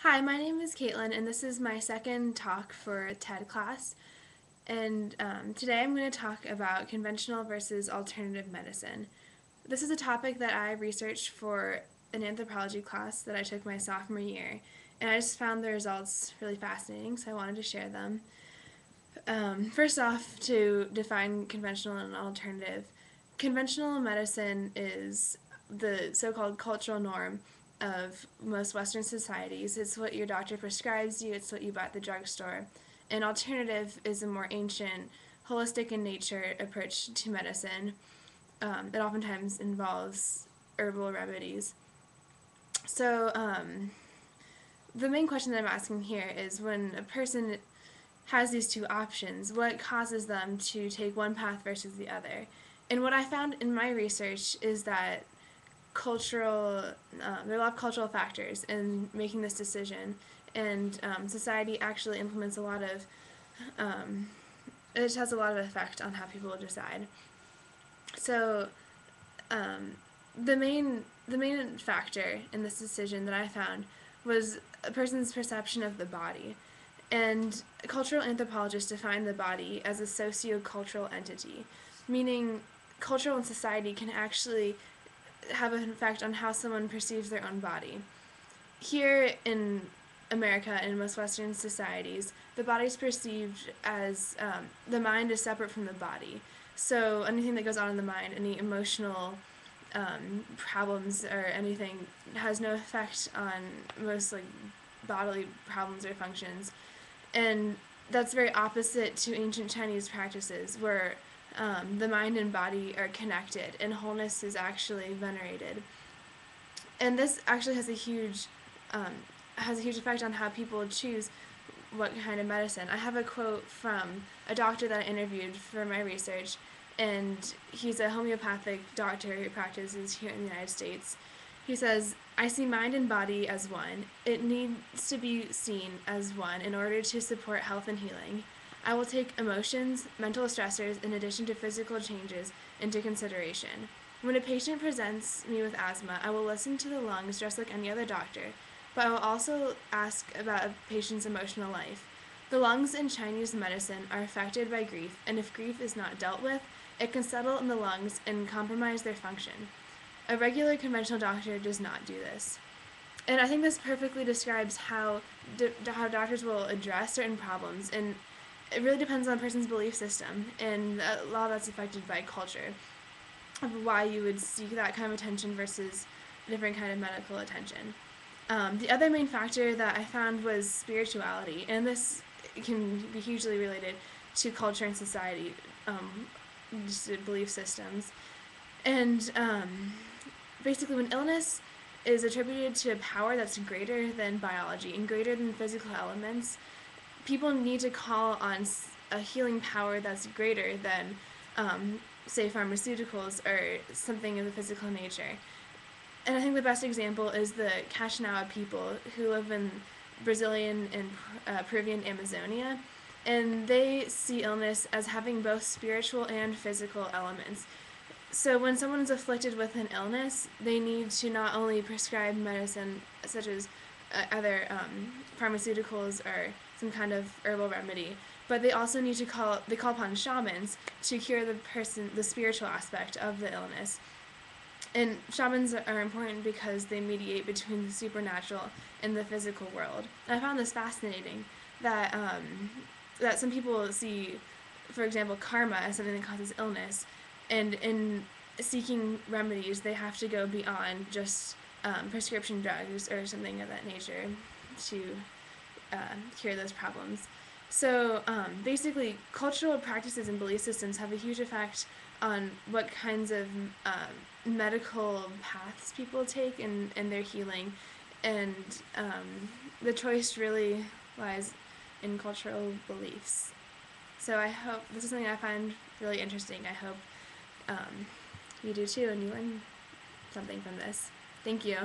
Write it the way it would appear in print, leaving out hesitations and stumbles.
Hi, my name is Caitlin, and this is my second talk for a TED class. And today I'm going to talk about conventional versus alternative medicine. This is a topic that I researched for an anthropology class that I took my sophomore year, and I just found the results really fascinating, so I wanted to share them. First off, to define conventional and alternative, conventional medicine is the so-called cultural norm of most Western societies. It's what your doctor prescribes you, it's what you buy at the drugstore. And alternative is a more ancient, holistic in nature approach to medicine that oftentimes involves herbal remedies. So, the main question that I'm asking here is when a person has these two options, what causes them to take one path versus the other? And what I found in my research is that there are a lot of cultural factors in making this decision, and society actually implements a lot of, it has a lot of effect on how people decide. So the main factor in this decision that I found was a person's perception of the body. And cultural anthropologists define the body as a socio-cultural entity, meaning cultural and society can actually have an effect on how someone perceives their own body. Here in America and most Western societies, the body is perceived as the mind is separate from the body. So anything that goes on in the mind, any emotional problems or anything, has no effect on most bodily problems or functions. And that's very opposite to ancient Chinese practices, where the mind and body are connected and wholeness is actually venerated. And this actually um, has a huge effect on how people choose what kind of medicine. I have a quote from a doctor that I interviewed for my research, and he's a homeopathic doctor who practices here in the United States. He says, "I see mind and body as one. It needs to be seen as one in order to support health and healing. I will take emotions, mental stressors, in addition to physical changes, into consideration. When a patient presents me with asthma, I will listen to the lungs just like any other doctor, but I will also ask about a patient's emotional life. The lungs in Chinese medicine are affected by grief, and if grief is not dealt with, it can settle in the lungs and compromise their function. A regular conventional doctor does not do this." And I think this perfectly describes how doctors will address certain problems, and it really depends on a person's belief system, and a lot of that's affected by culture, of why you would seek that kind of attention versus a different kind of medical attention. The other main factor that I found was spirituality, and this can be hugely related to culture and society, just belief systems. And basically, when illness is attributed to a power that's greater than biology and greater than physical elements, people need to call on a healing power that's greater than, say, pharmaceuticals or something of the physical nature. And I think the best example is the Kashnao people who live in Brazilian and Peruvian Amazonia, and they see illness as having both spiritual and physical elements. So when someone is afflicted with an illness, they need to not only prescribe medicine such as other pharmaceuticals or some kind of herbal remedy, but they also need to call upon shamans to cure the spiritual aspect of the illness. And shamans are important because they mediate between the supernatural and the physical world. And I found this fascinating, that that some people see, for example, karma as something that causes illness, and in seeking remedies, they have to go beyond just prescription drugs or something of that nature to cure those problems. So basically, cultural practices and belief systems have a huge effect on what kinds of medical paths people take in their healing, and the choice really lies in cultural beliefs. So I hope this is something I find really interesting. I hope you do too, and you learn something from this. Thank you.